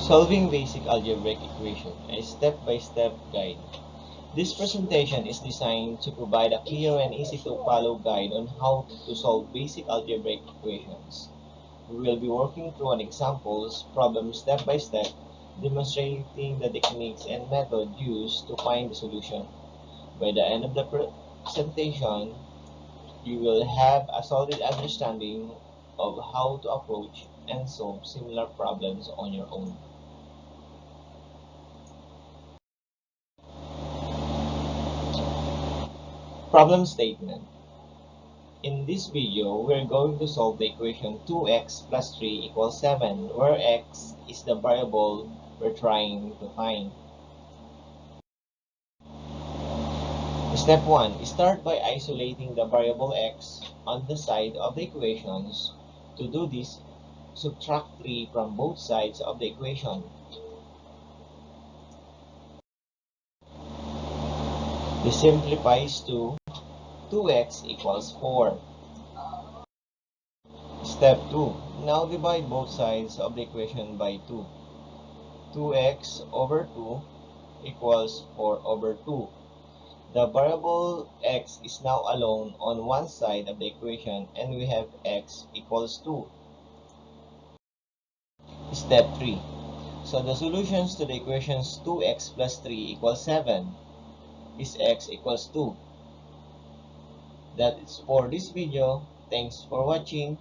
Solving Basic Algebraic Equation, a step-by-step guide. This presentation is designed to provide a clear and easy-to-follow guide on how to solve basic algebraic equations. We will be working through an examples problem step by step, demonstrating the techniques and method used to find the solution. By the end of the presentation, you will have a solid understanding of how to approach and solve similar problems on your own. Problem statement. In this video, we're going to solve the equation 2x plus 3 equals 7, where x is the variable we're trying to find. Step 1. Start by isolating the variable x on the side of the equations. To do this, subtract 3 from both sides of the equation. This simplifies to 2x equals 4. Step 2. Now divide both sides of the equation by 2. 2x over 2 equals 4 over 2. The variable x is now alone on one side of the equation and we have x equals 2. Step 3. So the solutions to the equations 2x plus 3 equals 7 is x equals 2. That is for this video. Thanks for watching.